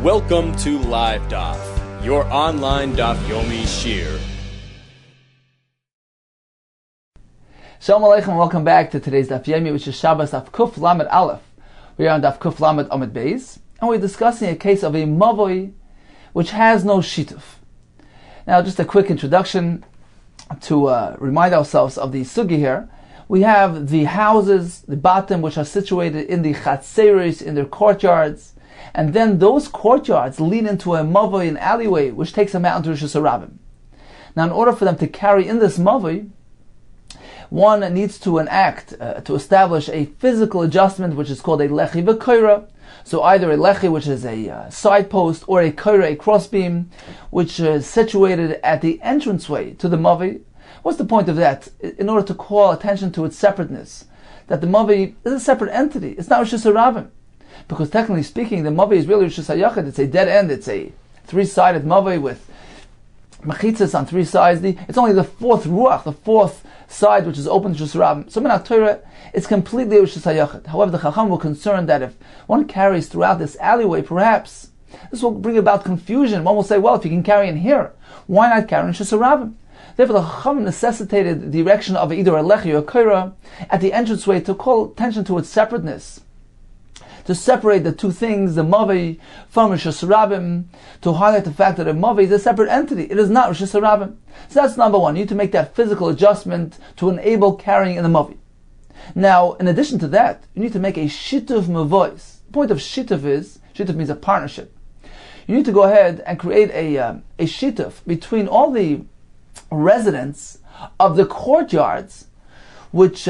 Welcome to LiveDaf, your online Daf Yomi Shiur. Shalom Aleichem, welcome back to today's Daf Yomi, which is Shabbos Daf Kuf Lamed Aleph. We are on Daf Kuf Lamed Amud Beis, and we're discussing a case of a mavoi which has no shituf. Now, just a quick introduction to remind ourselves of the sugi here. We have the houses, the batim, which are situated in the chatzeris, in their courtyards, and then those courtyards lead into a mavoi, an alleyway, which takes them out into Rosh Hashanah. Now, in order for them to carry in this mavoi, one needs to enact, to establish a physical adjustment, which is called a lechi v'koira. So either a lechi, which is a side post, or a koira, a crossbeam, which is situated at the entranceway to the mavoi. What's the point of that? In order to call attention to its separateness, that the mavoi is a separate entity. It's not Rosh Hashanah. Because technically speaking, the mavoi is really Rosh Hashanah. It's a dead end. It's a three-sided mavoi with mechitzas on three sides. It's only the fourth ruach, the fourth side, which is open to Rosh Hashanah. So in Torah, it's completely Rosh Hashanah. However, the Chacham were concerned that if one carries throughout this alleyway, perhaps this will bring about confusion. One will say, well, if you can carry in here, why not carry in Rosh Hashanah? Therefore, the Chacham necessitated the erection of either a lechi or a koira at the entranceway to call attention to its separateness, to separate the two things, the mavoi from Rosh Hashanah, to highlight the fact that a mavoi is a separate entity. It is not Rosh Hashanah. So that's number one. You need to make that physical adjustment to enable carrying in the mavoi. Now, in addition to that, you need to make a shituf mavois. The point of shituf means a partnership. You need to go ahead and create a shituf between all the residents of the courtyards which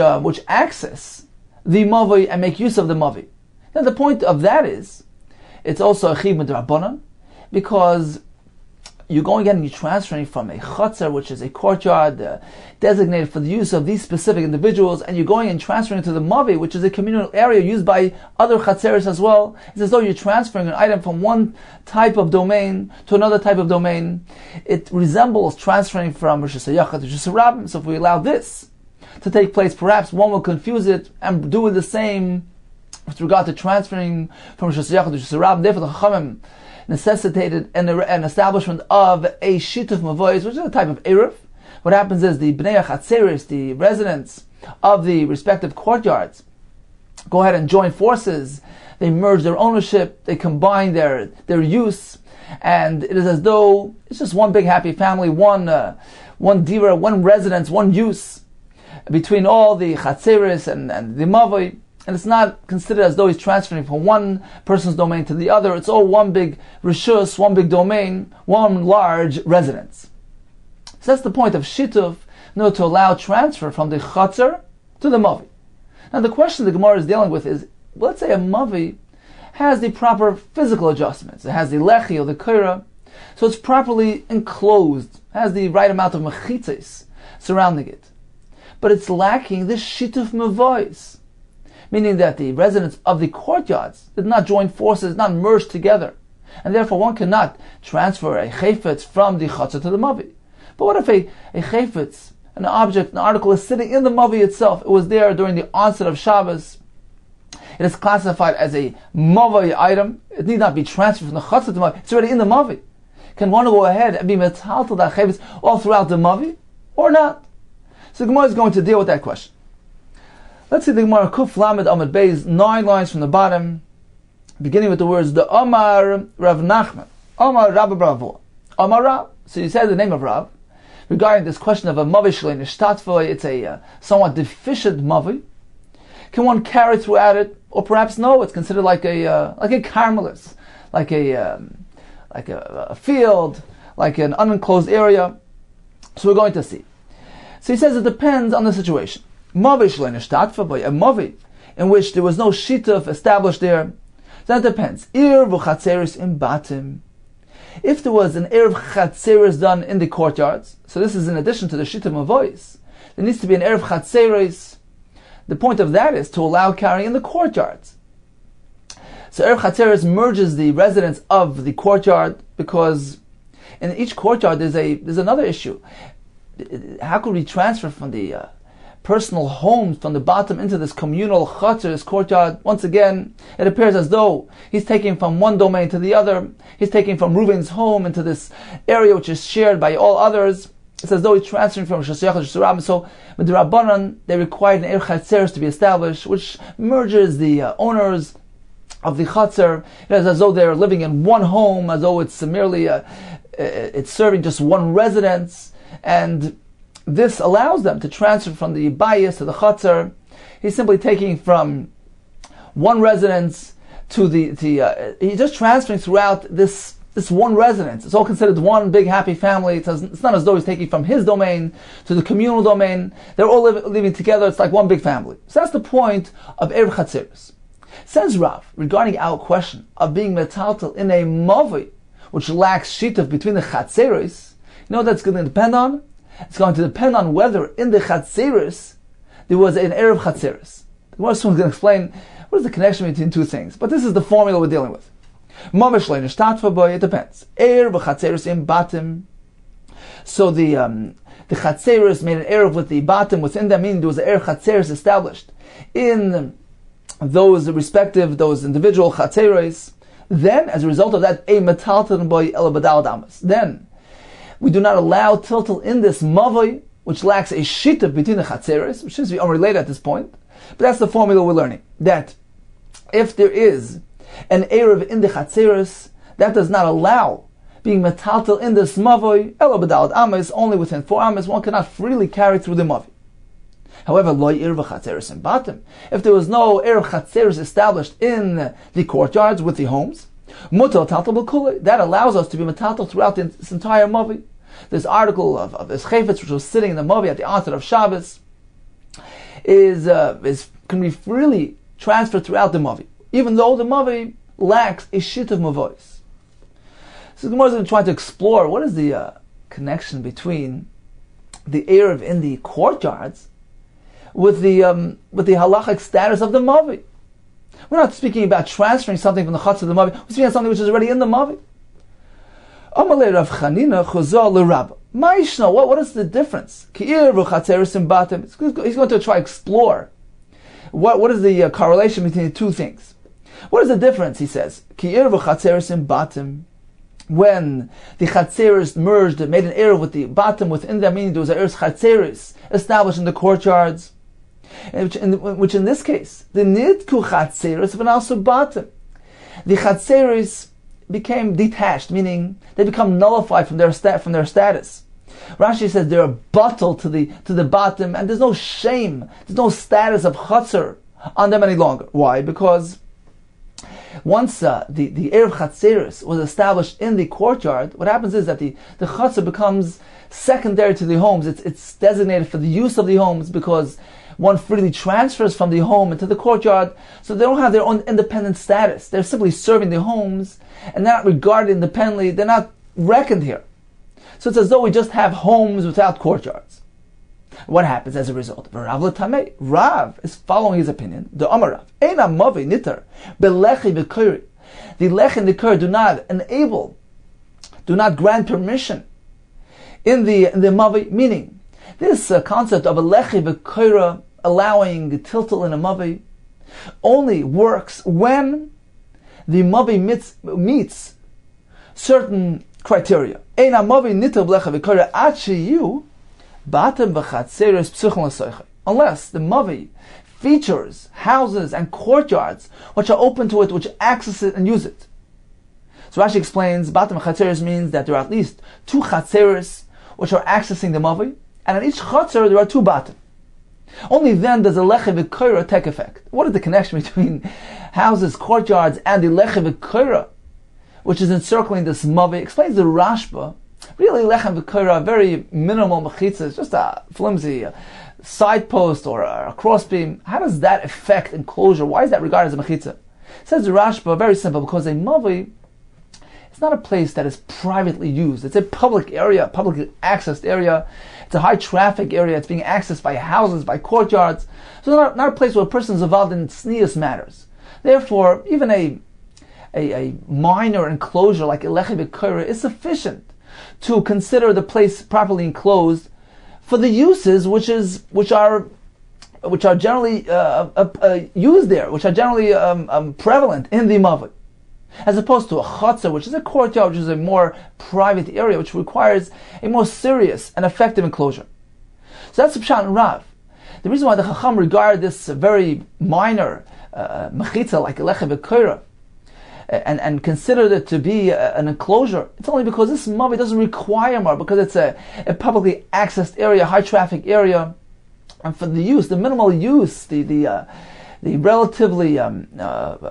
access the mavoi and make use of the mavoi. Now the point of that is, it's also a chiv midrabanan, because you're going and you're transferring from a chatzer, which is a courtyard designated for the use of these specific individuals, and you're going and transferring to the mavoi, which is a communal area used by other chatzeres as well. It's as though you're transferring an item from one type of domain to another type of domain. It resembles transferring from Rosh Hashanah to Rosh Hashanah. So if we allow this to take place, perhaps one will confuse it and do the same with regard to transferring from Rosh Hashanah to Rosh Hashanah. Therefore, the Chachamim necessitated an establishment of a shituf mavois, which is a type of eruv. What happens is the bnei chatzeris, the residents of the respective courtyards, go ahead and join forces. They merge their ownership, they combine their use, and it is as though it's just one big happy family, one dira, one residence, one use between all the chatzeris and the mavoi. And it's not considered as though he's transferring from one person's domain to the other. It's all one big rishus, one big domain, one large residence. So that's the point of shituf, in order to allow transfer from the chatzer to the mavoi. Now the question the Gemara is dealing with is, let's say a mavoi has the proper physical adjustments. It has the lechi or the koira, so it's properly enclosed, has the right amount of mechitzes surrounding it. But it's lacking this shituf mavois, meaning that the residents of the courtyards did not join forces, not merge together, and therefore one cannot transfer a chayfetz from the chatzah to the mavoi. But what if a chayfetz, an object, an article is sitting in the mavoi itself? It was there during the onset of Shabbos. It is classified as a mavoi item. It need not be transferred from the chatzah to the mavoi. It's already in the mavoi. Can one go ahead and be metal to that chayfetz all throughout the mavoi, or not? So the Gemara is going to deal with that question. Let's see the Gemara Kuf Lamed Amud Beis, 9 lines from the bottom, beginning with the words the Omar Rav Nachman, Omar Rabba Bravo, Omar Rav. So you said the name of Rav regarding this question of a mavoi shlei nishtatva. It's a somewhat deficient mavoi. Can one carry throughout it, or perhaps no? It's considered like a carmelis, like a field, like an unenclosed area. So we're going to see. So he says it depends on the situation. Mavoi shlei nishtatva, by a mavoi in which there was no shituf established there, that depends. Ir v'chatzeris im batim. If there was an erev chatzeris done in the courtyards, so this is in addition to the shituf mavois, there needs to be an erev chatzeris. The point of that is to allow carrying in the courtyards. So erev chatzeris merges the residents of the courtyard, because in each courtyard there's another issue. How could we transfer from the personal homes from the bottom into this communal chutzner, this courtyard, once again, it appears as though he's taking from one domain to the other. He's taking from Reuven's home into this area which is shared by all others. It's as though he's transferring from Shasiyach to Shurab. So, with the Rabbanan, they required an Eir Chatzeres to be established, which merges the owners of the Chatzar. It is as though they're living in one home, as though it's merely it's serving just one residence, and this allows them to transfer from the bayis to the Chatzar. He's simply taking from one residence to he's just transferring throughout this one residence. It's all considered one big happy family. It's not as though he's taking from his domain to the communal domain. They're all living together. It's like one big family. So that's the point of Erev Chatzeres. Says Rav, regarding our question of being metaltal in a mavi, which lacks shitav between the Chatzeres, you know what that's going to depend on? It's going to depend on whether in the Chatzeres there was an Erev Chatzeres. The Gemara soon is going to explain what is the connection between two things. But this is the formula we're dealing with. It depends. In bottom. So the Chatzeres made an Erev with the bottom within them, meaning there was an Erev Chatzeres established in those individual Chatzeres. Then, as a result of that, a metalton boy elabadal damas. Then, we do not allow tiltal in this mavoi, which lacks a shita between the Chatzeres, which seems to be unrelated at this point. But that's the formula we're learning. That if there is an Erev in the Chatzeres, that does not allow being metaltal in this mavoi, elabadal damas, only within 4 amas, one cannot freely carry through the mavoi. However, lo Erev Chatzeres in bottom. If there was no Erev Chatzeres established in the courtyards with the homes, mutal taltal b'kulei, that allows us to be metaltal throughout this entire mavi. This article of this chayfetz, which was sitting in the mavi at the onset of Shabbos, can be freely transferred throughout the mavi, even though the mavi lacks a shit of mavois. So the Gemara is going to try to explore what is the connection between the Erev in the courtyards with the halachic status of the mavi. We're not speaking about transferring something from the chutz to the mavi. We're speaking about something which is already in the mavi. Amalei Rav Chanina chuzah l'Rabba. Ma'ishna, what is the difference? Ki'ir v'chatzeres in batim. He's going to try to explore what is the correlation between the two things. What is the difference? He says Ki'ir v'chatzeres in batim. When the Chatzeres merged, made an Erev with the bottom within them, meaning there was an Erev Chatzeres established in the courtyards, which in this case, the Nidku Chatzeres, but also bottom. The Chatzeres became detached, meaning they become nullified from their status. Rashi says they're a bottle to the bottom, and there's no shame, there's no status of Chatzer on them any longer. Why? Because once the Erev Chatzeres was established in the courtyard, what happens is that the Chatzar becomes secondary to the homes. It's designated for the use of the homes because one freely transfers from the home into the courtyard, so they don't have their own independent status. They're simply serving the homes, and they're not regarded independently. They're not reckoned here. So it's as though we just have homes without courtyards. What happens as a result? Rav is following his opinion. The Amar Rav, Eina mavi nitar belechi v'koiri. The lech and the kor do not grant permission in the mavi. Meaning, this concept of a lechi v'koira allowing the tiltal in a mavi only works when the mavi meets certain criteria. Eina mavi nitar belechi v'koira achiyu. Unless the mavi features houses and courtyards which are open to it, which access it and use it. So Rashi explains, Batim Chatzeres means that there are at least 2 Chatzeres which are accessing the mavi, and in each Chatzer there are 2 Batim. Only then does the Lechi V'Koira take effect. What is the connection between houses, courtyards, and the Lechi V'Koira, which is encircling this mavi? Explains the Rashba. Really, lechem v'koira, very minimal mechitza, it's just a flimsy side post or a crossbeam. How does that affect enclosure? Why is that regarded as a mechitza? Says the Rashba, very simple, because a mavi is not a place that is privately used. It's a public area, publicly accessed area. It's a high traffic area. It's being accessed by houses, by courtyards. So not a place where a person is involved in sneas matters. Therefore, even a minor enclosure like a lechem v'koira is sufficient to consider the place properly enclosed for the uses which are which are generally used there, which are generally prevalent in the mavoi, as opposed to a chatzar, which is a courtyard, which is a more private area, which requires a more serious and effective enclosure. So that's the pshat and Rav. The reason why the Chacham regard this very minor mechitza, like a lechem v'koira, and consider it to be an enclosure, it's only because this mavi doesn't require more, because it's a publicly accessed area, high traffic area, and for the use, the minimal use, the relatively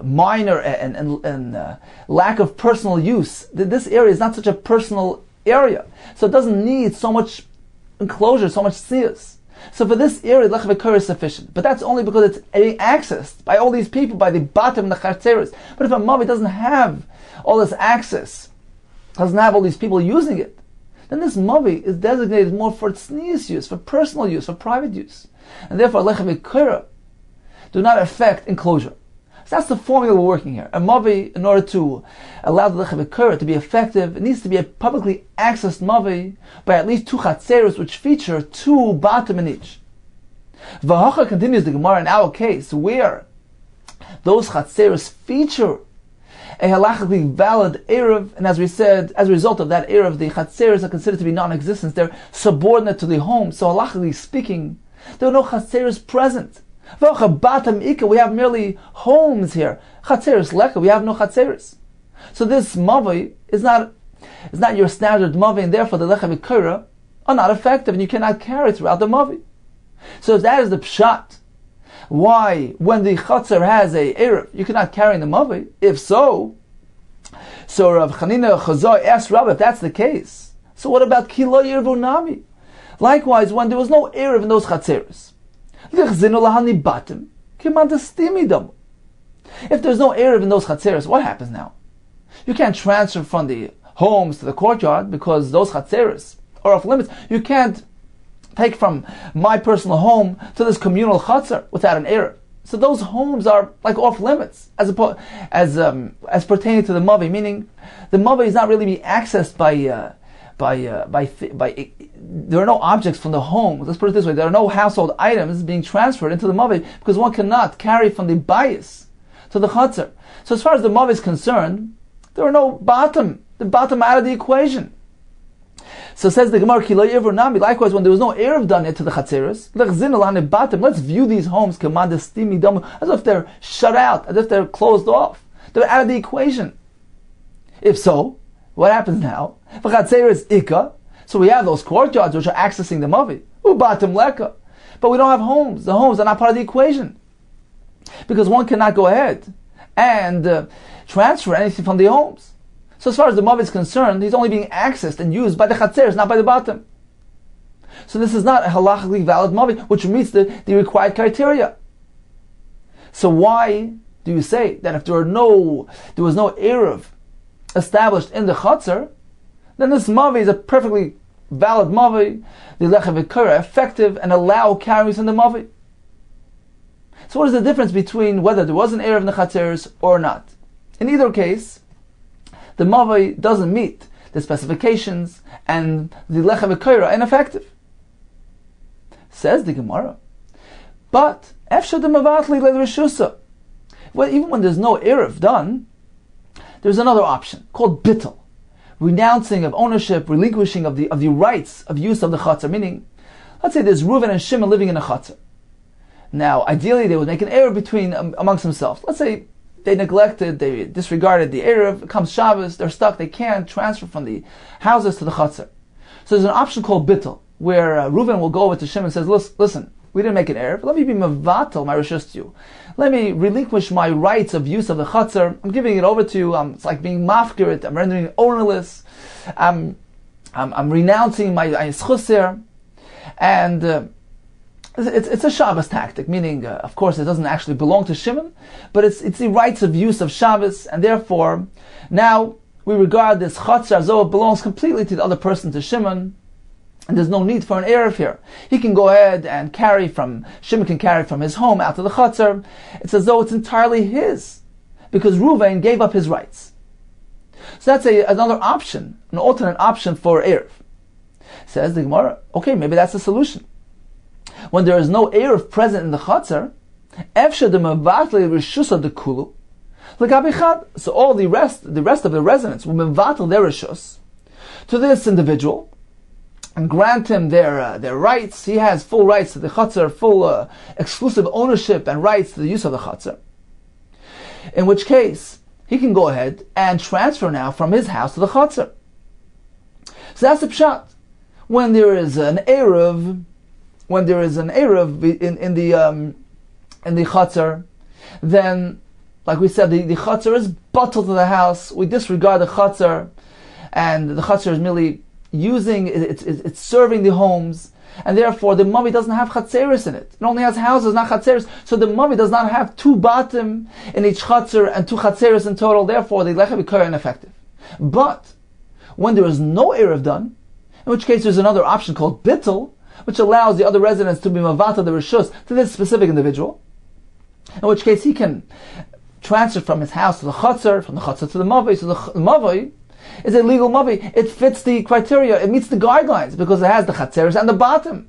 minor and lack of personal use, this area is not such a personal area, so it doesn't need so much enclosure, so much siyus. So for this area, lechem v'koira is sufficient. But that's only because it's being accessed by all these people, by the batim and the chartzeres. But if a mavi doesn't have all this access, doesn't have all these people using it, then this mavi is designated more for tznius use, for personal use, for private use. And therefore, lechem v'koira do not affect enclosure. So that's the formula we're working here. A mavi, in order to allow the lechem v'koira to be effective, it needs to be a publicly accessed mavi by at least 2 chatzeros, which feature 2 batim in each. V'hacha continues the Gemara in our case, where those chatzeros feature a halachically valid erev, and as we said, as a result of that erev, the chatzeros are considered to be non-existent. They're subordinate to the home. So halachically speaking, there are no chatzeros present. We have merely homes here. Chatzeres leka, we have no chatzeres. So this mavi is not your standard mavi, and therefore the lechem v'koira are not effective, and you cannot carry throughout the mavi. So if that is the pshat, why when the chatzer has a erev, you cannot carry in the mavi? If so Rav Chanina Chazai asked Rabbi, if that's the case, so what about kilo yervu nami? Likewise, when there was no erev in those chatzeres, if there's no erev in those chatzeres, what happens now? You can't transfer from the homes to the courtyard because those chatzeres are off limits. You can't take from my personal home to this communal chatzer without an erev. So those homes are like off limits as pertaining to the mavi, meaning the mavi is not really being accessed by there are no objects from the home. Let's put it this way: there are no household items being transferred into the mavi because one cannot carry from the bayis to the chatzar. So as far as the mavi is concerned, there are no bottom. The bottom out of the equation. So says the Gemara, Kilo Yever Nami. Likewise, when there was no erev done yet to the chatzeres, let's view these homes as if they're shut out, as if they're closed off. They're out of the equation. If so, what happens now? So we have those courtyards which are accessing the mavi. Ubatim leka. But we don't have homes. The homes are not part of the equation. Because one cannot go ahead and transfer anything from the homes. So as far as the mavi is concerned, he's only being accessed and used by the chatzeres, not by the batim. So this is not a halachically valid mavi, which meets the required criteria. So why do you say that if there was no erev established in the chatzar, then this mavi is a perfectly valid mavi, the lechem v'koira effective, and allow carries in the mavi? So what is the difference between whether there was an erev in the chatzeres or not? In either case, the mavi doesn't meet the specifications, and the lechem v'koira are ineffective. Says the Gemara, but efshad mavatli le'rishusa. Well, even when there's no erev done, there's another option called bittul, renouncing of ownership, relinquishing of the rights of use of the chatzar. Meaning, let's say there's Reuven and Shimon living in a chatzar. Now, ideally, they would make an erev amongst themselves. Let's say they neglected, they disregarded the erev. It comes Shabbos, they're stuck. They can't transfer from the houses to the chatzar. So there's an option called bittul, where Reuven will go over to Shimon and says, "Listen, we didn't make an erev. Let me be mevatel my rishus to you. Let me relinquish my rights of use of the chatzar. I'm giving it over to you. It's like being mafkirit. I'm rendering it ownerless. I'm renouncing my schus here." And it's a Shabbos tactic, meaning, of course, it doesn't actually belong to Shimon, but it's the rights of use of Shabbos, and therefore, now we regard this chatzar as though it belongs completely to the other person, to Shimon, and there's no need for an erev here. He can go ahead and Shimon can carry from his home out to the chatzar. It's as though it's entirely his, because Reuven gave up his rights. So that's another option, an alternate option for erev. Says the Gemara, okay, maybe that's the solution. when there is no Erev present in the Chatzar, Efshe de Mevatle Rishusa de Kulu, L'gabichad. So all the rest of the residents will mevatel their rishus to this individual and grant him their rights. He has full rights to the Chatzar, full exclusive ownership and rights to the use of the Chatzar. In which case, he can go ahead and transfer now from his house to the Chatzar. So that's the pshat. When there is an Erev in the Chatzar, then, like we said, the Chatzar is bottled to the house. We disregard the Chatzar, and the Chatzar is merely it's serving the homes, and therefore the Mavi doesn't have Chatzeris in it. It only has houses, not Chatzeris. So the Mavi does not have 2 batim in each Chatzar and 2 Chatzeris in total. Therefore, the Lecha B'Kara ineffective. But when there is no Erev done, in which case there's another option called Bittel, which allows the other residents to be Mavata the Rishus to this specific individual, in which case he can transfer from his house to the Chatzar, from the Chatzar to the Mavi. So the Mavi is a legal Mavi. It fits the criteria, it meets the guidelines, because it has the Chatzeris and the Batim.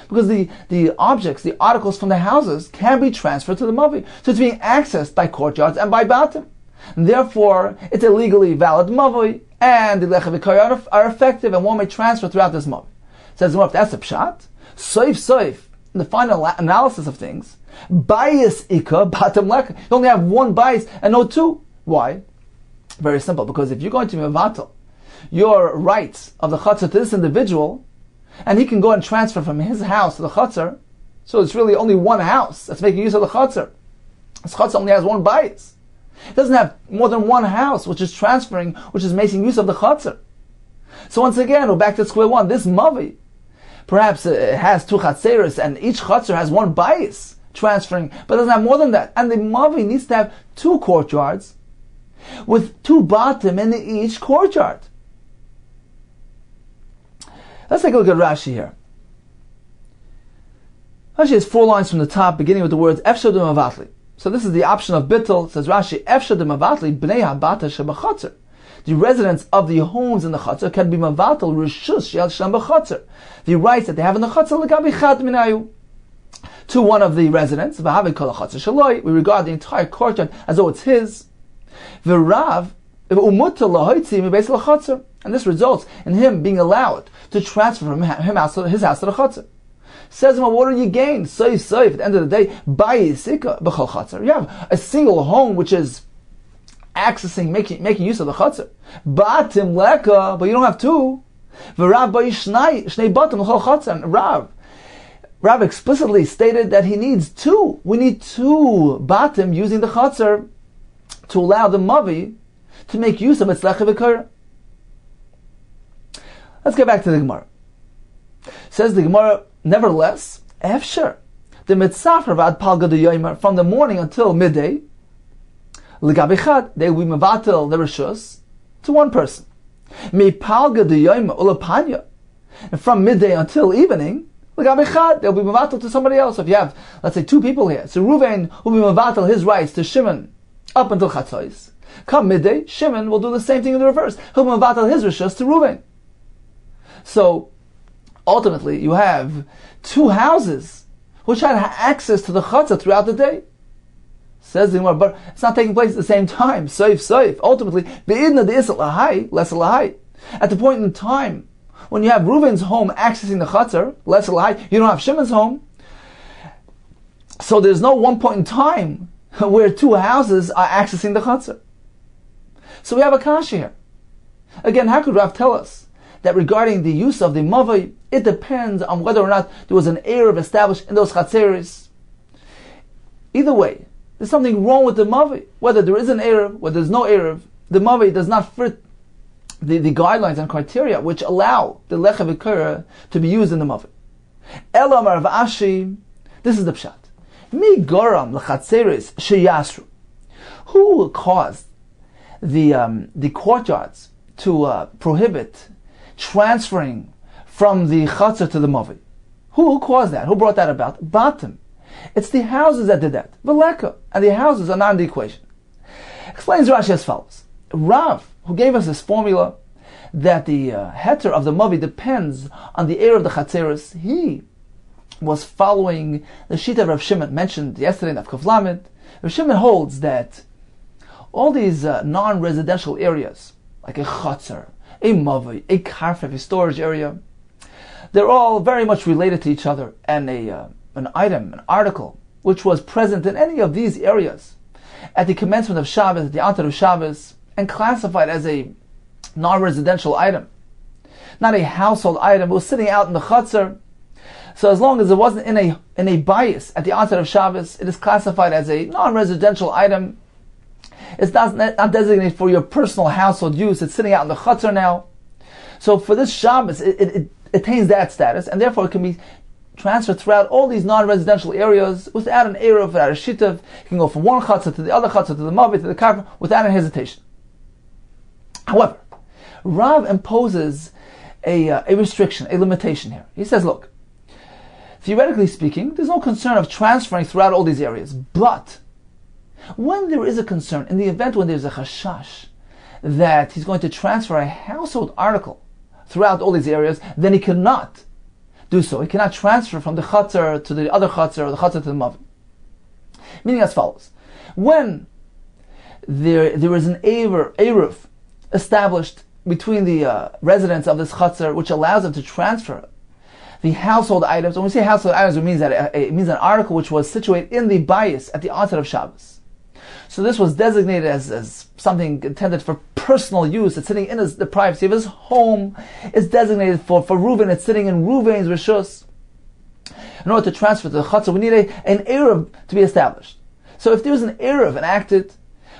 Because the objects, the articles from the houses can be transferred to the Mavi. So it's being accessed by courtyards and by Batim. And therefore, it's a legally valid Mavi, and the Lecha V'Kara are effective, and one may transfer throughout this Mavi. Says if that's a pshat, soif, in the final analysis of things, bias ika, batam leka. You only have 1 bias and no 2. Why? Very simple, because if you're going to be mevatel your rights of the Chatzar to this individual, and he can go and transfer from his house to the Chatzar, so it's really only 1 house that's making use of the Chatzar. This Chatzar only has 1 bias. It doesn't have more than 1 house which is transferring, which is making use of the Chatzar. So once again, we're back to square one. This Mavi, perhaps it has 2 Chatzeris, and each Chatzar has 1 bias transferring, but it doesn't have more than that. And the Mavi needs to have 2 courtyards with 2 batim in each courtyard. Let's take a look at Rashi here. Rashi has 4 lines from the top, beginning with the words Efshad Mavatli. So this is the option of Bittel. Says Rashi, Efshad Mavatli bnei habata shebachatzar. The residents of the homes in the Chatzar can be Mavatal Rishus Shel Shem B'Chatzar. The rights that they have in the Chatzar L'gabi Chad Minayu. To one of the residents, V'havi Kol HaChatzar Shaloi, we regard the entire courtyard as though it's his. V'rav Umutta L'hoitzi Mibeis L'Chatzar. And this results in him being allowed to transfer from his house to the Chatzar. Says him, what do you gain? Soif, at the end of the day, Bayisika B'Chol Chatzar. You have a single home which is accessing, making use of the Chatzar. Batim Leka, but you don't have 2. V'Rav Bayishnei Batim L'Chol Chatzar. And Rav explicitly stated that he needs 2. We need 2 batim using the Chatzar to allow the Mavi to make use of its Lecha V'Kara. Let's get back to the Gemara. Says the Gemara, nevertheless, Efshar, the Mitzafar Vad Palga de Yomer, from the morning until midday, L'gabichad, they will be mevatel the Rishus to 1 person. Mi Palga de Yomer Ulapanya, and from midday until evening, L'gabichad, they'll be mevatel to somebody else. So if you have, let's say, 2 people here, so Reuven will be mevatel his rights to Shimon up until Chatzos. Come midday, Shimon will do the same thing in the reverse. He'll be mevatel his Rishus to Reuven. So, ultimately, you have 2 houses which had access to the Chatzar throughout the day. Says the Gemara, but it's not taking place at the same time. Soif. Ultimately, be'idna de'isat lahai, less lahai. At the point in time when you have Reuven's home accessing the Chatzar, less lahai, you don't have Shimon's home. So there's no one point in time where 2 houses are accessing the Chatzar. So we have a kasha here. Again, how could Rav tell us that regarding the use of the Mavi, it depends on whether or not there was an Erev established in those Chatzeris? Either way, there's something wrong with the Mavi. Whether there is an Erev, whether there's no Erev, the Mavi does not fit the guidelines and criteria which allow the Lecha V'Kara to be used in the Mavi. Ela Rav Ashi, this is the Pshat. Mi Goram L'Chatzeris Sheyasru. Who caused the courtyards to prohibit transferring from the Chatzar to the Mavi? Who caused that? Who brought that about? Batim. It's the houses that did that. V'leka. And the houses are not in the equation. Explains Rashi as follows. Rav, who gave us this formula that the heter of the Mavi depends on the air of the Chatzeris, he was following the Shita of Rav Shimon mentioned yesterday in Daf Kuf Lamed. Rav Shimon holds that all these non-residential areas, like a chutzner, a mavoi, a karfev, a storage area, they're all very much related to each other, and an item, an article, which was present in any of these areas at the commencement of Shabbos, at the onset of Shabbos, and classified as a non-residential item, not a household item, it was sitting out in the chutzner. So as long as it wasn't in a bias at the onset of Shabbos, it is classified as a non-residential item. It's not designated for your personal household use. It's sitting out in the chutzner now. So for this Shabbos, it attains that status, and therefore it can be transferred throughout all these non-residential areas without an eruv, without a shitav. It can go from one chutzner to the other chutzner, to the mavit, to the karfev, without a hesitation. However, Rav imposes a restriction, a limitation here. He says, look, theoretically speaking, there's no concern of transferring throughout all these areas, but when there is a concern, in the event when there's a chashash that he's going to transfer a household article throughout all these areas, then he cannot do so. He cannot transfer from the chutzner to the other chutzner or the chutzner to the mavit. Meaning as follows: when there is an eruv established between the residents of this chutzner, which allows them to transfer the household items. When we say household items, it means that it means an article which was situated in the bias at the onset of Shabbos. So this was designated as something intended for personal use. It's sitting in the privacy of his home. It's designated for Reuven. It's sitting in Reuven's rishus. In order to transfer to the chutzner, we need an eruv to be established. So if there's an eruv enacted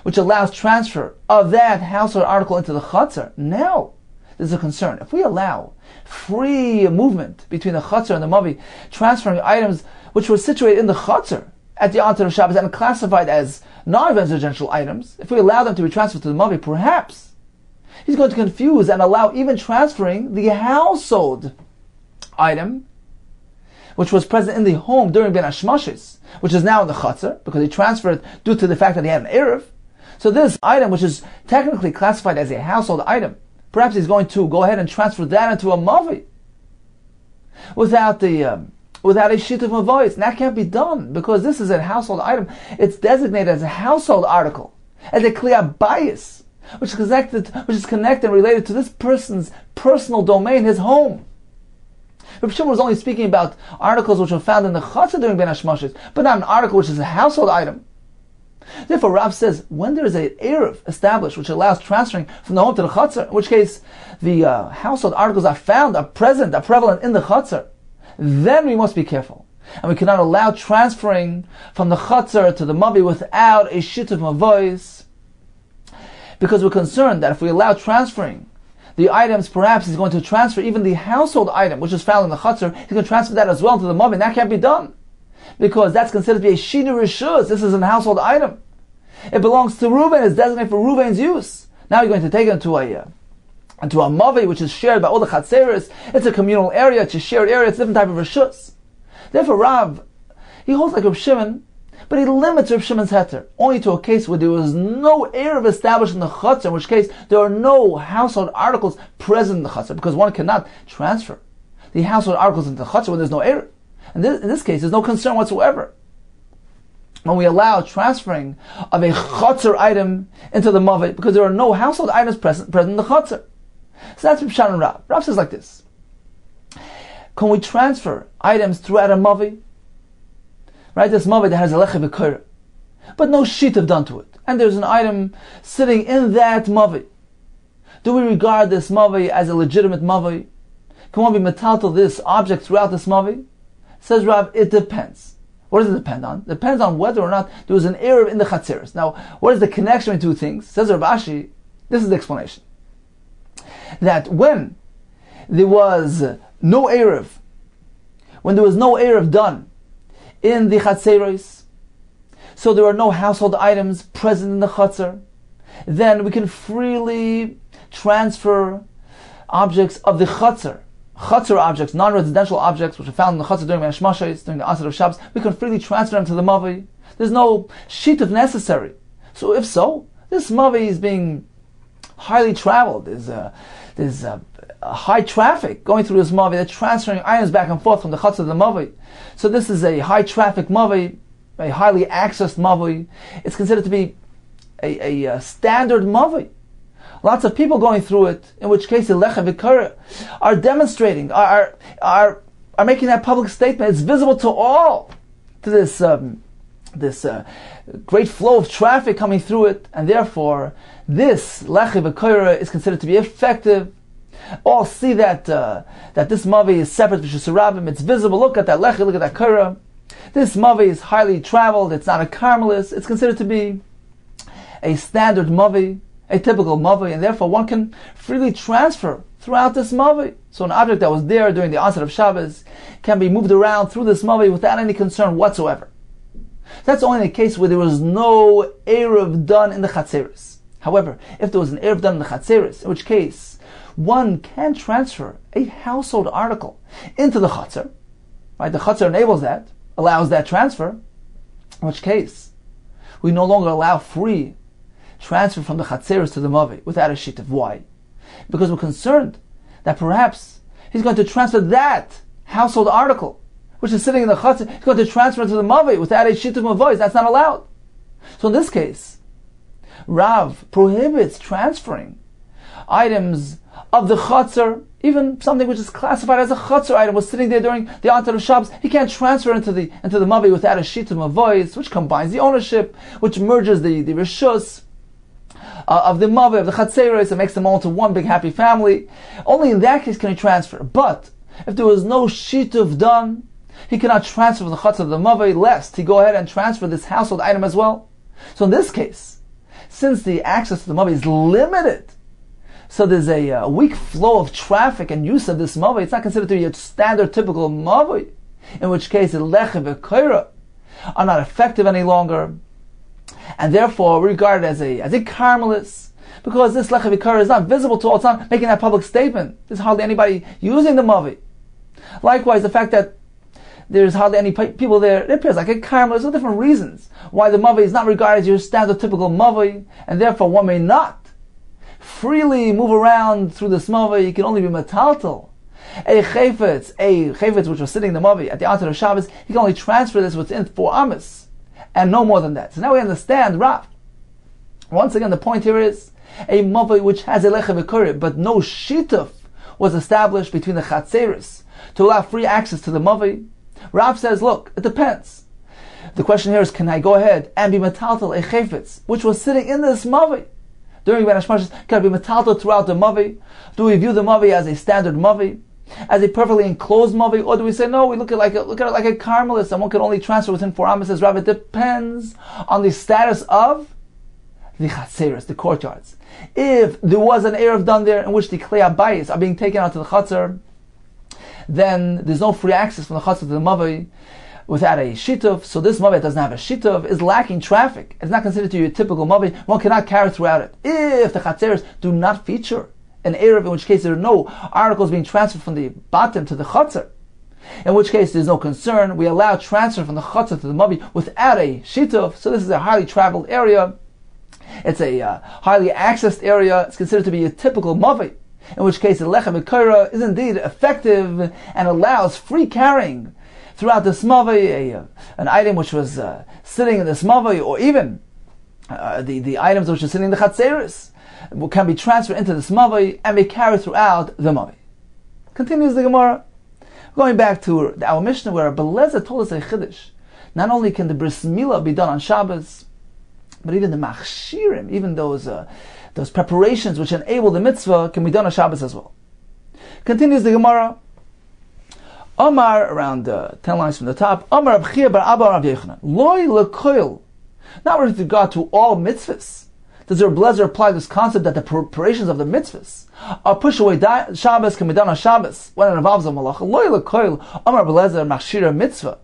which allows transfer of that household article into the chutzner, now there's a concern. If we allow free movement between the chutzner and the mavi, transferring items which were situated in the chutzner at the onset of Shabbos and classified as non-residential items, if we allow them to be transferred to the mavi, perhaps he's going to confuse and allow even transferring the household item which was present in the home during Ben Hashmashis, which is now in the chutzner, because he transferred due to the fact that he had an eruv. So this item, which is technically classified as a household item, perhaps he's going to go ahead and transfer that into a mavi without a sheet of mavois. And that can't be done, because this is a household item. It's designated as a household article, as a kliya bias, which is connected and related to this person's personal domain, his home. Rav Shimon was only speaking about articles which were found in the chutzner during Ben Hashmashis, but not an article which is a household item. Therefore, Rav says, when there is an eruv established which allows transferring from the home to the chutzner, in which case the household articles are prevalent in the chutzner, then we must be careful. And we cannot allow transferring from the chutzner to the mavi without a shit of mavois, because we're concerned that if we allow transferring the items, perhaps he's going to transfer even the household item which is found in the chutzner, he's going to transfer that as well to the mavi, and that can't be done, because that's considered to be a shina rishus. This is a household item. It belongs to Reuven. It's designated for Reuven's use. Now you're going to take it into a mavi, which is shared by all the chatzeres. It's a communal area. It's a shared area. It's a different type of rishus. Therefore, Rav, he holds like Rav Shimon, but he limits Rav Shimon's heter only to a case where there was no eruv established in the chutzner, in which case there are no household articles present in the chutzner, because one cannot transfer the household articles into the chutzner when there's no eruv. In this case, there's no concern whatsoever when we allow transferring of a chutzner item into the mavi, because there are no household items present in the chutzner. So that's Rav Shimon and Rav. Rav says like this: can we transfer items throughout a mavi? Right, this mavi that has a lecha v'koira, but no shitav done to it, and there's an item sitting in that mavi. Do we regard this mavi as a legitimate mavi? Can one be metaltal this object throughout this mavi? Says Rav, it depends. What does it depend on? It depends on whether or not there was an eruv in the chatzeres. Now, what is the connection between two things? Says Rav Ashi, this is the explanation. That when there was no eruv, done in the chatzeres, so there are no household items present in the chutzner, then we can freely transfer objects of the chutzner objects, non-residential objects, which are found in the chutzner during Hashmashis, during the onset of Shabbos. We can freely transfer them to the mavi. There's no shitav necessary. So if so, this mavi is being highly traveled. There's high traffic going through this mavi. They're transferring items back and forth from the chutzner to the mavi. So this is a high traffic mavi, a highly accessed mavi. It's considered to be a standard mavi. Lots of people going through it, in which case the Lecha V'Kara are demonstrating, are making that public statement. It's visible to all, to this great flow of traffic coming through it, and therefore this Lecha V'Kara is considered to be effective. All see that this mavi is separate v'shusarabim. It's visible. Look at that Lecha, look at that Kara. This mavi is highly traveled. It's not a Carmelis. It's considered to be a standard mavi, a typical mavi, and therefore one can freely transfer throughout this mavi. So an object that was there during the onset of Shabbos can be moved around through this mavi without any concern whatsoever. That's only in the case where there was no Erev done in the Chatzeris. However, if there was an Erev done in the Chatzeris, in which case one can transfer a household article into the Chatzer, right? The Chatzer enables that, allows that transfer, in which case we no longer allow free transfer from the Chatzeris to the Mavi without a shituf. Why? Because we're concerned that perhaps he's going to transfer that household article which is sitting in the Chatzer, he's going to transfer it to the Mavi without a shituf mavois. That's not allowed. So in this case, Rav prohibits transferring items of the Chatzer, even something which is classified as a Chatzer item was sitting there during the onset of Shabbos. He can't transfer into the Mavi without a shituf mavois, which combines the ownership, which merges the rishus of the Mavi, of the Chatzeris, and makes them all into one big happy family. Only in that case can he transfer. But if there was no shituf done, he cannot transfer from the Chatzer to the Mavi, lest he go ahead and transfer this household item as well. So in this case, since the access to the Mavi is limited, so there's a weak flow of traffic and use of this Mavi, it's not considered to be a standard typical Mavi, in which case the Lecha V'Koira are not effective any longer, and therefore regarded as a Carmelis, because this Lecha V'Koira is not visible to all. It's not making that public statement. There's hardly anybody using the Mavi. Likewise, the fact that there's hardly any people there, it appears like a Carmelis. There's different reasons why the Mavi is not regarded as your standard typical Mavi, and therefore one may not freely move around through this Mavi. You can only be metaltal. A chayfetz which was sitting in the Mavi at the onset of Shabbos, he can only transfer this within 4 amas, and no more than that. So now we understand, Rav. Once again, the point here is a Mavi which has a Lecha V'Koira, but no shituf was established between the Chatzeris to allow free access to the Mavi. Rav says, look, it depends. The question here is, can I go ahead and be metaltal a chayfetz which was sitting in this Mavi during Ben Hashmashas? Can I be metaltal throughout the Mavi? Do we view the Mavi as a standard Mavi, as a perfectly enclosed Mavi, or do we say no? We look at it like a Carmelis, and one can only transfer within 4 amas? Says Rav, it depends on the status of the Chatzeris, the courtyards. If there was an erev done there in which the klei abayis are being taken out to the Chatzer, then there's no free access from the Chatzer to the Mavi without a shituf. So this Mavi that doesn't have a shituf is lacking traffic. It's not considered to be a typical Mavi. One cannot carry throughout it. If the Chatzeris do not feature an erev, in which case there are no articles being transferred from the bottom to the Chatzer, in which case there's no concern. We allow transfer from the Chatzer to the Mavi without a shituf. So this is a highly traveled area. It's a highly accessed area. It's considered to be a typical Mavi, in which case the Lecha V'Koira is indeed effective and allows free carrying throughout this Mavi, an item which was sitting in this Mavi, or even the items which are sitting in the Chatzeris, can be transferred into this Mavi and be carried throughout the Mavi. Continues the Gemara. Going back to our Mishnah, where Belezer told us a Chiddush. Not only can the Bris Milah be done on Shabbos, but even the Machshirim, even those preparations which enable the mitzvah, can be done on Shabbos as well. Continues the Gemara. Omar, around 10 lines from the top, Omar Abchia bar Abba Rav Yechanan, Loi lekoil, not with regard to all mitzvahs. Does Reb Lezer apply this concept that the preparations of the mitzvahs are push away Shabbos, can be done on Shabbos when it involves a malacha? Loi lekoil, Omar Reb Lezer Machshira mitzvah,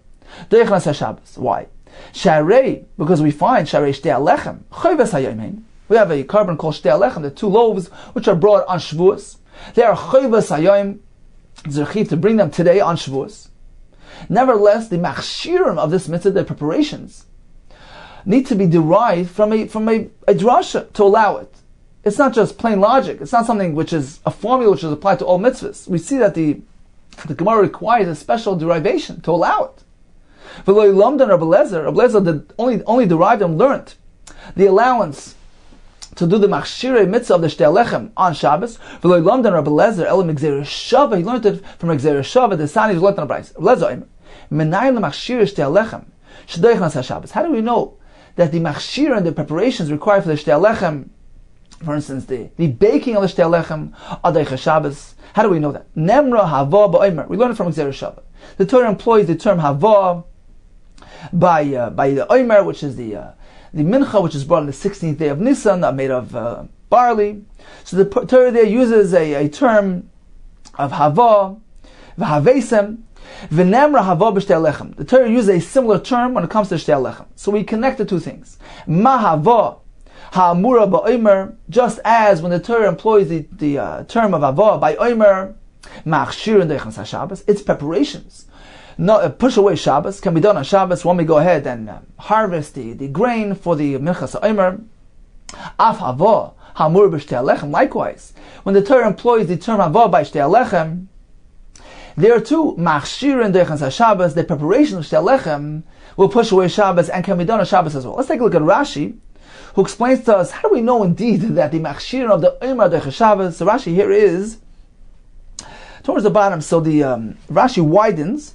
Doichnas Shabbos. Why? Sharei, because we find Sharei Shtei Alechem, Choyves Hayomein. We have a carbon called Shtei Alechem, the 2 loaves which are brought on Shavuos. They are Choyves Hayoim, Zerchiv, to bring them today on Shavuos. Nevertheless, the machshirim of this mitzvah, the preparations, need to be derived from a drasha to allow it. It's not just plain logic. It's not something which is a formula which is applied to all mitzvahs. We see that the Gemara requires a special derivation to allow it. Rabbi Lezer only derived and learned the allowance to do the machshirei mitzvah of the shtei lechem on Shabbos. He learned it from Gzeir Shava. The Sani was learned on a brayso. How do we know that the machshir and the preparations required for the shtei lechem, for instance, the baking of the shtei lechem, adaycha Shabbos? How do we know that? Nemra hava ba'omer. We learn it from Gzeir Shava. The Torah employs the term hava by the omer, which is the mincha, which is brought on the 16th day of Nisan, made of barley. So the Torah there uses a term of hava, v'havesem, v'nemra hava b'shtei lechem. The Torah uses a similar term when it comes to shtei lechem. So we connect the two things. Ma hava ha'amura ba'omer, just as when the Torah employs the term of hava by omer, machshir and deichnas haShabbos, its preparations. No, push away Shabbos can be done on Shabbos when we go ahead and harvest the grain for the minchas ha'omer. Af hava hamur b'shtei lechem. Likewise, when the Torah employs the term hava by shtei lechem, there too machshir and deichnas haShabbos, the preparation of shtei lechem will push away Shabbos and can be done on Shabbos as well. Let's take a look at Rashi, who explains to us how do we know indeed that the machshir of the omer deichas Shabbos. So Rashi here is towards the bottom. So the Rashi widens.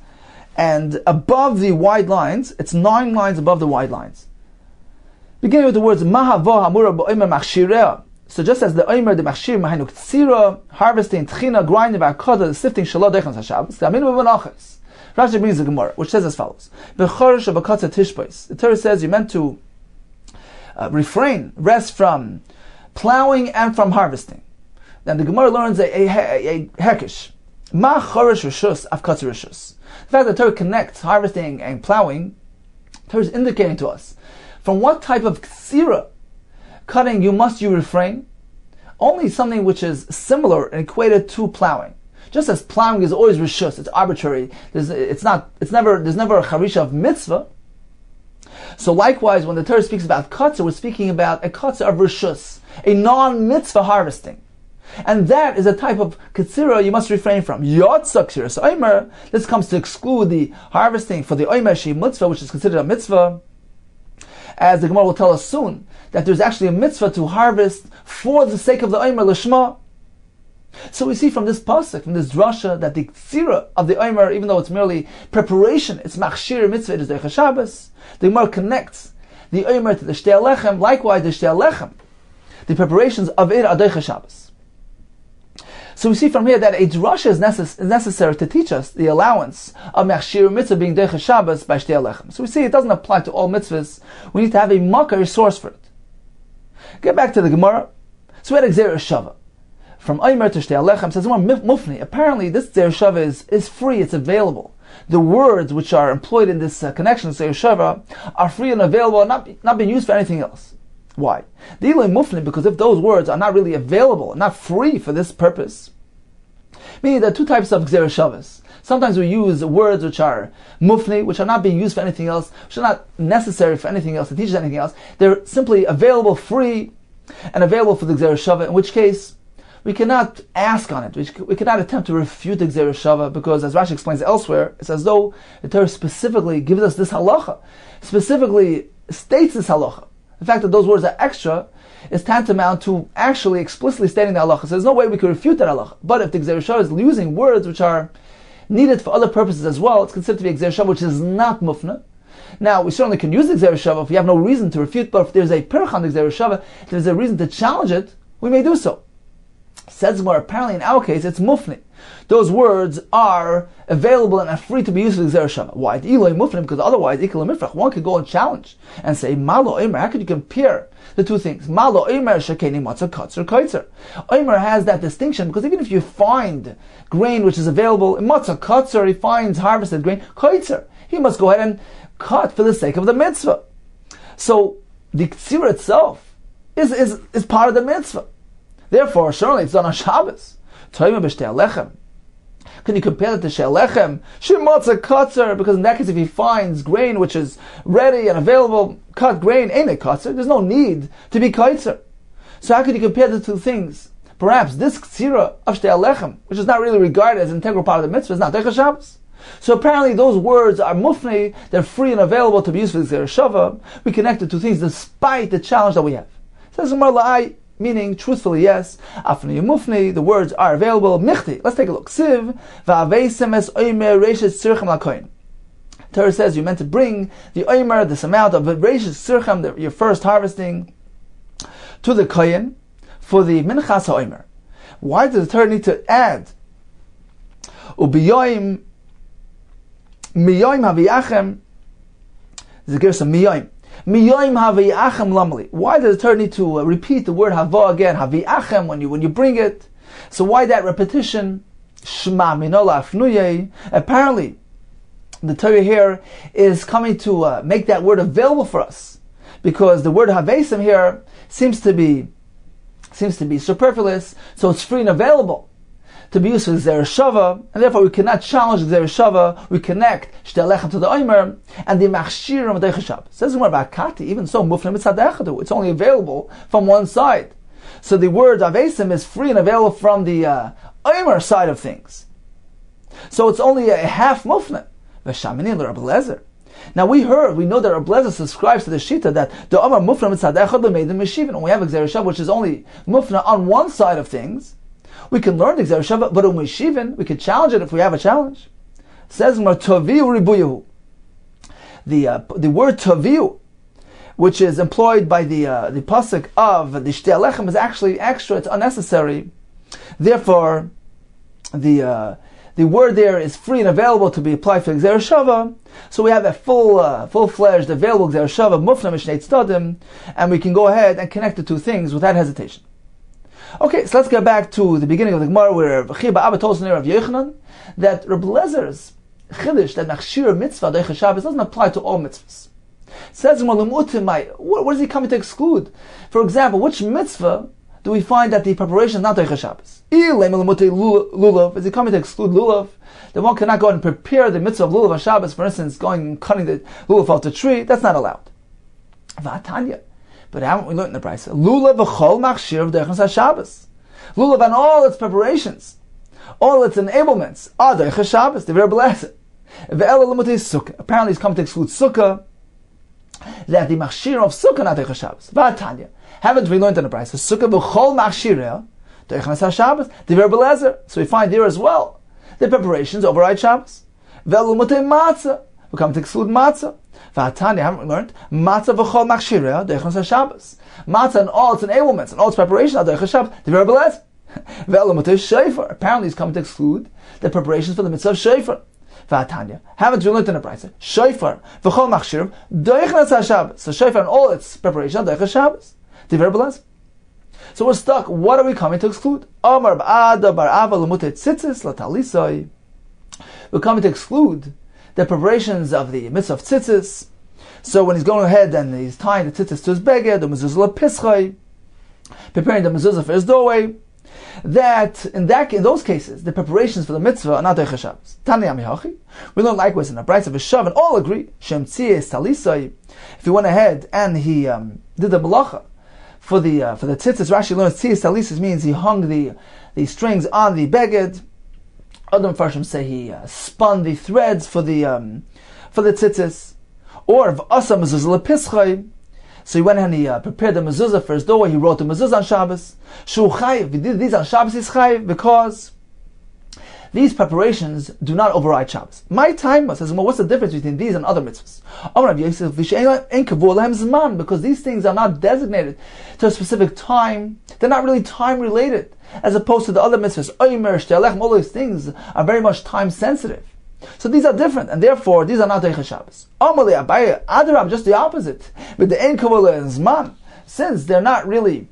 And above the wide lines, it's 9 lines above the wide lines. Beginning with the words Mahava Hamura Ba'omer Machshireh. So just as the Omer, the Machshir, Mahinu Ktsira, harvesting, Tchina, grinding, V'akada, sifting, Shalot, Dechans HaShabbos, the Aminu B'Vanachas. Rashi brings the Gemara, which says as follows: B'chorish B'katza Tishbais. The Torah says you're meant to rest from plowing and from harvesting. Then the Gemara learns a hekish. Ma chorish rishus av katzer rishus. The fact that the Torah connects harvesting and plowing, the Torah is indicating to us from what type of ksira, cutting, you refrain. Only something which is similar and equated to plowing. Just as plowing is always rishus, it's arbitrary. There's never a charisha of mitzvah. So likewise, when the Torah speaks about katzer, we're speaking about a katzer of rishus, a non-mitzvah harvesting. And that is a type of katsira you must refrain from. Yotza ksira. So omer, this comes to exclude the harvesting for the omer she mitzvah, which is considered a mitzvah. As the Gemara will tell us soon, that there's actually a mitzvah to harvest for the sake of the omer lishma. So we see from this pasuk, from this drasha, that the katsira of the omer, even though it's merely preparation, it's machshir mitzvah, it is deichas Shabbos. The Gemara connects the omer to the shtei lechem. Likewise, the shtei lechem, the preparations of it are deichas Shabbos. So we see from here that a drasha is necessary to teach us the allowance of machshir mitzvah being deichas Shabbos by shtei lechem. So we see it doesn't apply to all mitzvahs. We need to have a makar source for it. Get back to the Gemara. So we had a Gzeir Shava. From Omer to shtei lechem, says more mufni. Apparently this Gzeir Shava is free, it's available. The words which are employed in this connection, Gzeir Shava, are free and available, not being used for anything else. Why? The Ilay Mufni, because if those words are not really available, not free for this purpose, meaning there are two types of Gzeir Shavas. Sometimes we use words which are mufni, which are not being used for anything else, which are not necessary for anything else, to teach us anything else. They're simply available, free, and available for the Gzeir Shava, in which case we cannot ask on it. We cannot attempt to refute the Gzeir Shava, because as Rashi explains elsewhere, it's as though the Torah specifically gives us this halacha, specifically states this halacha. The fact that those words are extra is tantamount to actually explicitly stating the halacha. So there's no way we could refute that halacha. But if the Gzeir Shava is using words which are needed for other purposes as well, it's considered to be a Gzeir Shava which is not mufna. Now, we certainly can use the Gzeir Shava if we have no reason to refute, but if there's a perach on the Gzeir Shava, if there's a reason to challenge it, we may do so. Says more, apparently in our case, it's mufni. Those words are available and are free to be used for the Gzeir Shava. Why? Because otherwise, one could go and challenge and say, Malo Omer, how could you compare the two things? Malo Omer shekeni matzah katzer kaitzer. Omer has that distinction because even if you find grain which is available in matzah katzer, he finds harvested grain kaitzer. He must go ahead and cut for the sake of the mitzvah. So the ktsira itself is part of the mitzvah. Therefore, surely it's done on Shabbos. Can you compare it to shtei lechem? Shemotza katzer, because in that case, if he finds grain which is ready and available, cut grain, ain't it katzer? There's no need to be katzer. So how could you compare the two things? Perhaps this Ksira of Shtei Alechem, which is not really regarded as an integral part of the mitzvah, is not Deicha Shabbos. So apparently those words are mufnei, they're free and available to be used for the Shava. We connect the two things despite the challenge that we have. Says Gemara La'ai, meaning truthfully yes, Afnei mufnei, the words are available. Michti, let's take a look. Siv, va'aveisem es oimer reishes tzirchem lakoin. Torah says you're meant to bring the oimer, this amount of reishes tzirchem, your first harvesting, to the kohen for the minchas ha'oimer. Why does the Torah need to add ubiyoim miyoim haviyachem? There's a gersa miyoim haviyachem lamali. Why does the Torah need to repeat the word hava again? Haviyachem when you bring it. So why that repetition? Shema minola afnuyei. Apparently, the Torah here is coming to make that word available for us, because the word havesim here seems to be superfluous, so it's free and available to be used for Zera Shava, and therefore we cannot challenge Zera Shava. We connect Shtei Alechem to the Omer and the Machshirim of Deicha Shabbos. Says more about Kati, even so, Mufnim Mitzad Echadu. It's only available from one side. So the word Avesim is free and available from the Omer side of things. So it's only a half Mufnim. V'shamini l'Rabbi Lezer. Now we know that Rabbi Lezer subscribes to the Shita that the Omer Mufna Mitzad Echad L'Meidin Meshivin. When we have Gzera Shava, which is only Mufna on one side of things, we can learn the Gzera Shava, but Meshivin, we can challenge it if we have a challenge. It says Toviu Ribuyahu. The word Toviu, which is employed by the pasuk of the Shtei Alechem, is actually extra. It's unnecessary. Therefore, the word there is free and available to be applied for Gzera Shava. So we have a full-fledged, available Gzera Shava, Mufna Mishnei Tzadim, and we can go ahead and connect the two things without hesitation. Okay, so let's get back to the beginning of the Gemara, where Chiba Abba told us in the Rav Yochanan that Rabbi Lezer's Chiddush, that Machshir mitzvah, Deicha Shabbos, doesn't apply to all mitzvahs. It says, what is he coming to exclude? For example, which mitzvah do we find that the preparation is not Deicha Shabbos? Lulav, is he coming to exclude Lulav? Then one cannot go and prepare the mitzvah of Lulav on Shabbos, for instance, going and cutting the Lulav off the tree. That's not allowed. V'atanya. But haven't we learned in the price? Lulav v'chol machshir v'deichas Shabbos. Lulav and all its preparations, all its enablements are Deichas Shabbos, the very blessed. Apparently he's come to exclude Sukkah, that the machshir of Sukkah not Deichas Shabbos. V'atanya. Haven't we learned in the price? Sukkah v'chol machshir Deichas Shabbos, the very blessed. So we find there as well the preparations override Shabbos. Ve'elumutei matzah. We come to exclude matzah. V'atanya, haven't we learned? Matzah v'chol machshireh deichas Shabbos. Matzah and all its enablements and all its preparations are deichas Shabbos. The very blessed. Ve'elumutei shofar. Apparently, he's coming to exclude the preparations for the mitzvah of shofar. V'atanya, haven't we learned in the price? Shofar v'chol machshireh deichas Shabbos. So shofar and all its preparations are deichas Shabbos. The very blessed. So we're stuck. What are we coming to exclude? Amar ba'ada bar'ava l'mutei tzitzis l'talisai. We're coming to exclude the preparations of the mitzvah of tzitzis. So when he's going ahead and he's tying the tzitzis to his beged, the mezuzah l'pischai, preparing the mezuzah for his doorway, that in those cases, the preparations for the mitzvah are not Deichas Shabbos. Tani Amihachi. We learn likewise in the Brights of Shav, and all agree, Shem Tzies Talisai, if he went ahead and he did the malacha for the tzitzis, Rashi learns Tzies Talisas means he hung the strings on the beged. Other Farshim say he spun the threads for the tzitzis, or v'asa mezuzah lepischai. So he went and he prepared the mezuzah for his doorway. He wrote the mezuzah on Shabbos. Shu chayiv. He did these on Shabbos. He's chayiv because these preparations do not override Shabbos. My time says, well, what's the difference between these and other mitzvahs? Because these things are not designated to a specific time. They're not really time related, as opposed to the other mitzvahs. All those things are very much time sensitive. So these are different, and therefore these are not Deichas Shabbos. Just the opposite. But the Ein Kavula and Zman, since they're not really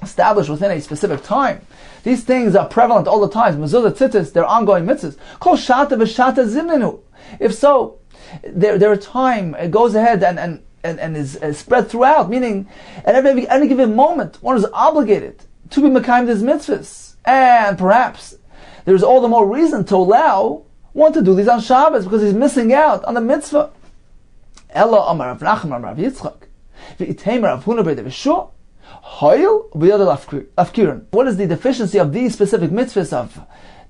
established within a specific time, these things are prevalent all the time. Mezuzah tzitzis, they're ongoing mitzvahs. Kol shata v'shata zimnenu. If so, their time it goes ahead and is spread throughout. Meaning, at any given moment, one is obligated to be mekayim these mitzvahs, and perhaps there's all the more reason to allow one to do these on Shabbos because he's missing out on the mitzvah. Ella Amar Rav Nachman Rav Yitzchak v'itayim Rav Huna b'Rei Yeshua. Hoil v'yodel afkirin. What is the deficiency of these specific mitzvahs of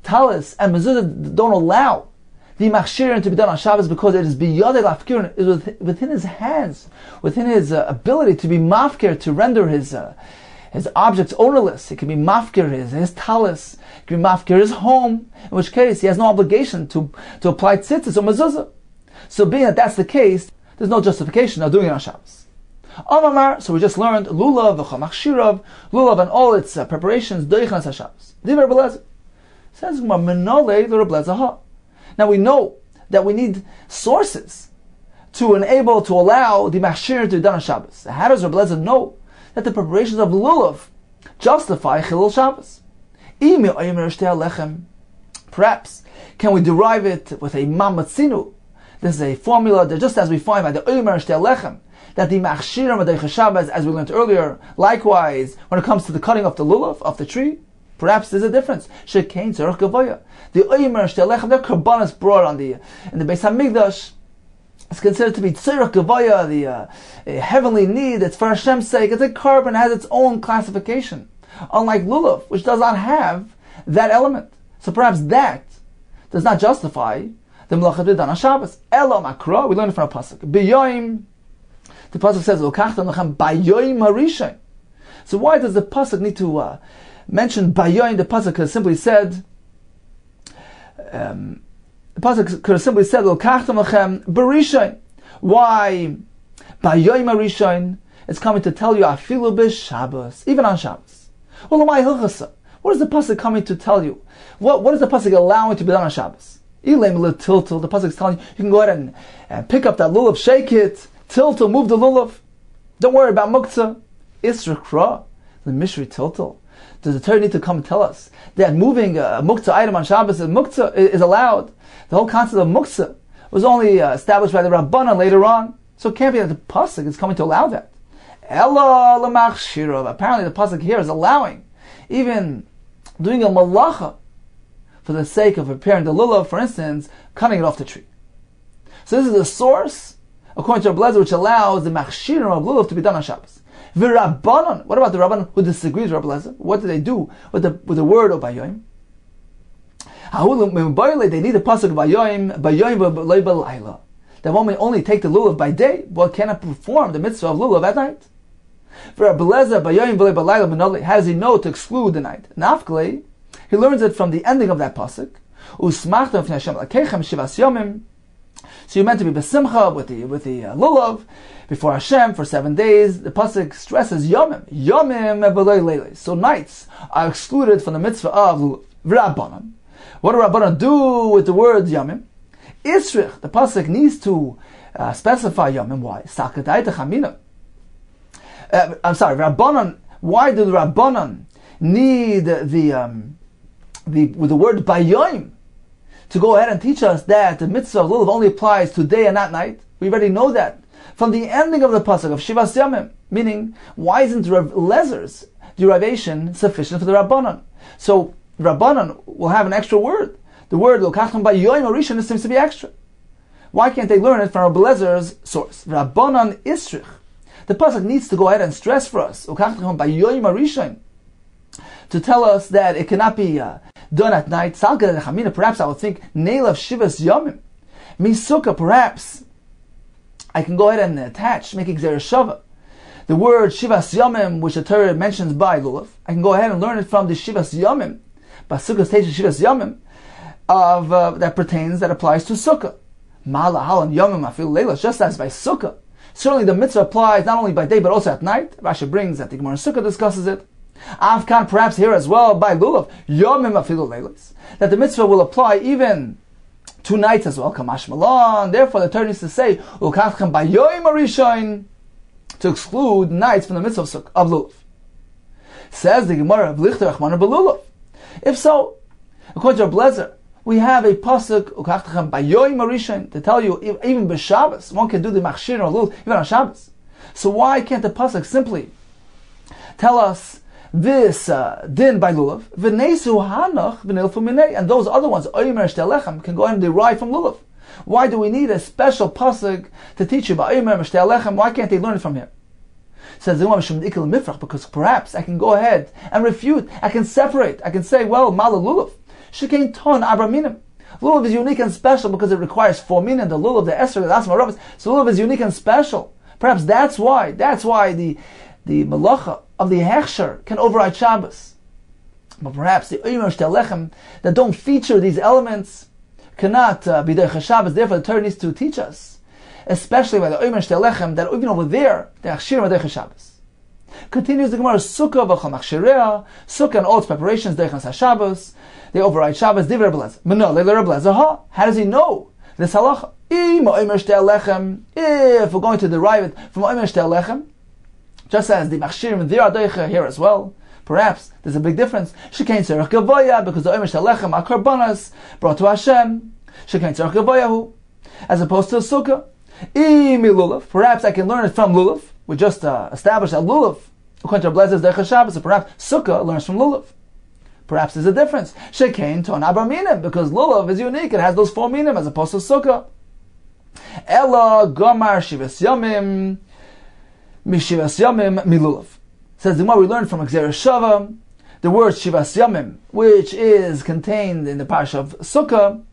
talis and mezuzah don't allow the machshirin to be done on Shabbos because it is biyodel afkirin, is within his hands, within his ability to be mafkir, to render his objects ownerless. It can be mafkir his talis, it can be mafkir his home, in which case he has no obligation to apply tzitzis or mezuzah. So being that that's the case, there's no justification of doing it on Shabbos. Amamar, so we just learned lulav, v'chamachshirav, lulav and all its preparations, doichnas HaShabbos. Divrei Reb Eliezer. Says Menolei l'Reb Eliezer ha. Now we know that we need sources to enable, to allow the machshir to be done on Shabbos. How does Reb Eliezer know that the preparations of lulav justify chilul Shabbos? Perhaps, can we derive it with a mamatzinu? This is a formula that just as we find by the Omer Shtel Lechem, that the Machshirim Adaycha Shabbos, as we learned earlier, likewise, when it comes to the cutting of the lulav, of the tree, perhaps there's a difference. Shekein Tzarech Gavoya. The Omer Shtel Lechem, their Karbanas brought in the Beis HaMikdash, is considered to be Tzarech Gavoya, the heavenly need. It's for Hashem's sake. It's a carbon, has its own classification. Unlike lulav, which does not have that element. So perhaps that does not justify the melacha be done on Shabbos. Elo makra, we learn it from a pasuk. B'yoyim, the pasuk says, "Lokachtam lechem b'yoyim harishayin." So why does the pasuk need to mention b'yoyim? The pasuk could have simply said, "Lokachtam lechem b'rishayin." Why b'yoyim harishayin? It's coming to tell you afilu b'Shabbos, even on Shabbos. Well, my hilchasa. What is the pasuk coming to tell you? What is the pasuk allowing to be done on Shabbos? The pasuk is telling you, you can go ahead and pick up that lulav, shake it, tiltal, move the lulav. Don't worry about muktzah. Isra the mishri tiltal. Does the Torah need to come and tell us that moving a muktzah item on Shabbos is allowed? The whole concept of muktzah was only established by the Rabbanan later on. So it can't be that the pasuk is coming to allow that. Ella l'machshirav. Apparently the pasuk here is allowing even doing a malacha for the sake of preparing the lulav, for instance, cutting it off the tree. So this is a source, according to Reb Eliezer, which allows the machshirim of lulav to be done on Shabbos. V'Rabbanan, what about the Rabbanan who disagrees with Reb Eliezer? What do they do with the word of Bayoim? They need a pasuk of Bayoim b'layla. That one may only take the lulav by day, but cannot perform the mitzvah of lulav at night. For Reb Eliezer, Bayoim b'layla, how does he know to exclude the night? Nafklei, he learns it from the ending of that pasuk. So you're meant to be besimcha with the lulav before Hashem for 7 days. The pasuk stresses yomim. So nights are excluded from the mitzvah of lulav. Rabbanan. What do Rabbanan do with the word yomim? Isrich. The pasuk needs to specify yomim. Why? Rabbanan. Why do the Rabbanan need with the word bayoim to go ahead and teach us that the mitzvah of lulav only applies to day and not night? We already know that from the ending of the pasuk of Shivas Yamim. Meaning, why isn't Reb Eliezer derivation sufficient for the Rabbanan? So Rabbanan will have an extra word. The word lokachtam bayoim orishan seems to be extra. Why can't they learn it from Reb Eliezer's source? Rabbanan isrich. The pasuk needs to go ahead and stress for us lokachtam bayoim orishan, to tell us that it cannot be done at night. Perhaps I would think Neilav Shivas Yomim. Misukkah, perhaps I can go ahead and attach, make Gzera Shava. The word Shivas Yomim, which the Torah mentions by lulav, I can go ahead and learn it from the Shivas Yomim, by Sukkah stage Shivas Yomim, that applies to Sukkah. Ma'ala Halan Yomim Afil Leila, just as by Sukkah. Certainly the mitzvah applies not only by day but also at night. Rashi brings that the Gemara Sukkah discusses it. Avkan, perhaps here as well by lulav, yomim afilu leilos, that the mitzvah will apply even to nights as well. Kamash Malon. Therefore, the Torah needs to say ukavchem bayoim arishayin, to exclude nights from the mitzvah of lulav. Says the Gemara of Lichter Achmana Belulav. If so, according to Reb Eliezer, we have a pasuk ukavchem bayoim arishayin to tell you even b'Shabbos one can do the machshir or lulav even on Shabbos. So why can't the pasuk simply tell us this din by lulav, v'nesu hanach v'nilfu minei, and those other ones, oimer sh'telechem, can go ahead and derive from lulav? Why do we need a special pasuk to teach you about oimer sh'telechem? Why can't they learn it from here? Says the Mifrach, because perhaps I can go ahead and refute. I can separate. I can say, well, Mala Lulav, Shekain Ton Abraminim. Lulav is unique and special because it requires 4 minim. The Lulav, the Esther, the Asma Rabbis. So Lulav is unique and special. Perhaps that's why the Malacha of the Hechsher can override Shabbos. But perhaps the Omer Shtel Lechem that don't feature these elements cannot be Derech Shabbos. Therefore, the Torah needs to teach us, especially by the Omer Shtel Lechem, that even over there, the Achshirim are Derech Shabbos. Continues the Gemara, Sukkah v'chol machshirea, Sukkah and all its preparations, Derech Shabbos, they override Shabbos, Divrei Rebbe Lezer. Meno, Leila Rebbe Lezer, how does he know this halacha? If we're going to derive it from Omer Shtel Lechem, just as the Machshirim there are Derech here as well, perhaps there's a big difference. Shekain tzarech gavoya, because the Omer Shtel Lechem are karbanas brought to Hashem. Shekain tzarech gavoyahu, as opposed to a Sukkah. Lulav, perhaps I can learn it from Lulav. We just established that Lulav, according to Rebbe Lezer's Derech Shabbos, so perhaps Sukkah learns from Lulav. Perhaps there's a difference. Shekain ton abar minim, because Lulav is unique; it has those 4 minim as opposed to Sukkah. Ella gomar shivas yamim mishivas yamim milulav. Says the more we learn from Gzeres Shava, the word shivas yamim, which is contained in the parsha of Sukkah.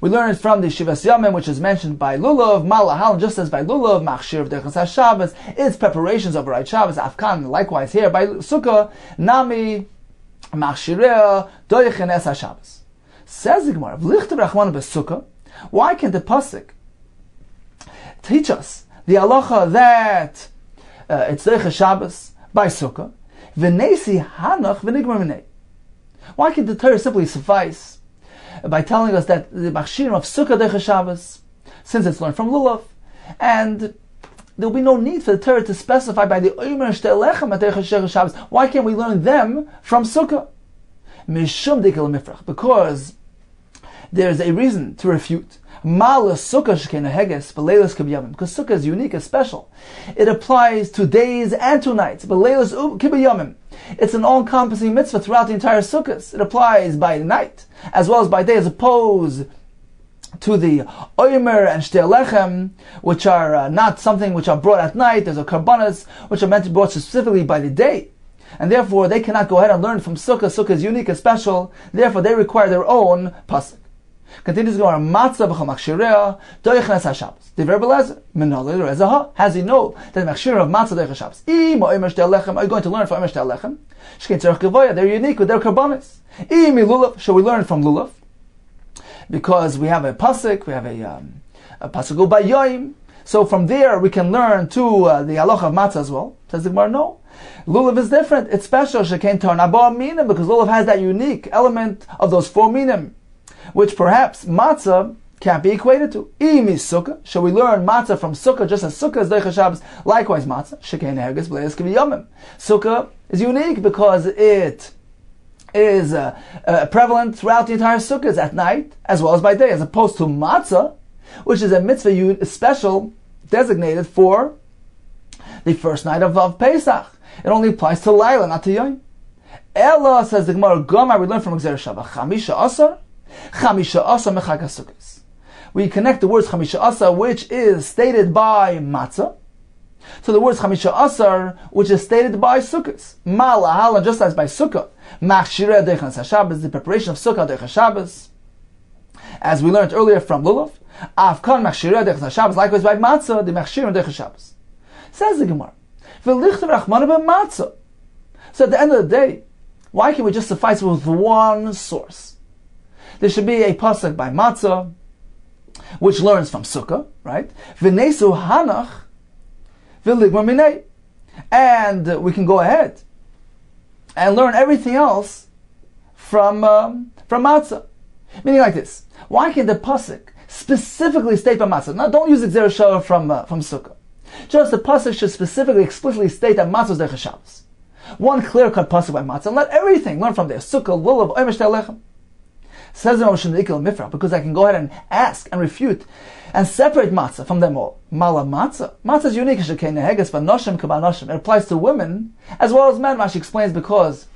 We learn it from the Shivas Yamim, which is mentioned by Lulav, Malahal, just as by Lulav, Machshir of Derech Shabbos, its preparations of Right Shabbos, Afkan, likewise here by Sukkah, Nami, Machshireh, Doichen Es Shabbos. Says the Gemara, V'lichtav Rachmanu B'Sukkah, why can't the Pasuk teach us the halacha that it's Derech Shabbos by Sukkah, V'nesi Hanach V'nigmar Minei? Why can't the Torah simply suffice by telling us that the Machshirim of Sukkah Derech Shabbos, since it's learned from Lulav, and there will be no need for the Torah to specify by the Omer Shtel Lechem at Derech Shabbos. Why can't we learn them from Sukkah? Mishum Dikel Mifrach, because there's a reason to refute. Mala Sukkah Shekena Heges B'Leilas Kibyamim, because Sukkah is unique and special. It applies to days and to nights. B'Leilas Kibyamim. It's an all-encompassing mitzvah throughout the entire Sukkah. It applies by night as well as by day, as opposed to the Omer and Shtel Lechem, which are not something which are brought at night. There's a karbanas which are meant to be brought specifically by the day, and therefore they cannot go ahead and learn from Sukkah. Sukkah is unique and special. Therefore, they require their own pasuk. Continues to go on matzah b'chol machshirea doichnes haShabbos. The Rebbe Lezer menolei rezaha. How does he know that the machshireh of matzah doich haShabbos? Omer shtel lechem. Are you going to learn from Omer shtel lechem? Shkein tzarech gavoya. They're unique with their karbanis. Lulav. Shall we learn from Lulav? Because we have a pasuk. We have a pasuk by Yoim. So from there we can learn to the halacha of matzah as well. Says the Gemara, no. Lulav is different. It's special. Shekain ton abar minim, because Lulav has that unique element of those 4 minim, which perhaps matzah can't be equated to. Imi sukkah. Shall we learn matzah from sukkah, just as sukkah is Derech Shabbos? Likewise matzah. Shekain herges b'leilas kiviyamim. Sukkah is unique because it is prevalent throughout the entire sukkah at night as well as by day, as opposed to matzah, which is a mitzvah special designated for the first night of Pesach. It only applies to Laila, not to Yom. Ella, says the Gemara, Gomar, we learn from Gzeres Shava, Chamisha Asar Mechag HaSukkos. We connect the words Chamisha Asar, which is stated by Matzah, to the words Chamisha Asar, which is stated by Sukkos. Malahala, just as by Sukkah. Machshireh Derech HaShabbos, the preparation of Sukkah Derech HaShabbos, as we learned earlier from Lulav. Afkan Machshireh Derech HaShabbos, likewise by Matzah, the Machshireh Derech HaShabbos. Says the Gemara, V'lichtav Rachmanu b'Matzah. So at the end of the day, why can't we just suffice with one source? There should be a pasuk by Matzah, which learns from Sukkah, right? V'nesu hanach v'ligmar minei. And we can go ahead and learn everything else from Matzah. Meaning like this. Why can't the pasuk specifically state by Matzah? Now don't use Gzeres Shava from Sukkah. Just the pasuk should specifically, explicitly state that Matzah is Derech Shabbos. One clear-cut pasuk by Matzah, and let everything learn from there. Sukkah, Lulav, Omer Shtel Lechem. Says the Moshe Nikil Mifra, because I can go ahead and ask and refute and separate Matzah from them all. Mala Matzah. Matzah is unique. It applies to women as well as men. Rashi explains because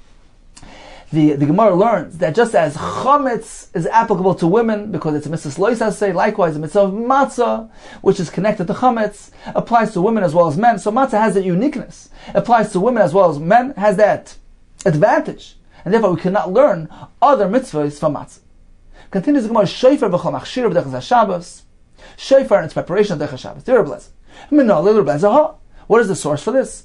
The Gemara learns that just as chametz is applicable to women because it's a mitzvah loisaseh, likewise the mitzvah of matzah, which is connected to chametz, applies to women as well as men. So matzah has that uniqueness. It applies to women as well as men, has that advantage. And therefore we cannot learn other mitzvahs from matzah. Continues the Gemara, shofar b'chol machshir b'dechas Shabbos. Shofar and its preparation of dechas Shabbos. What is the source for this?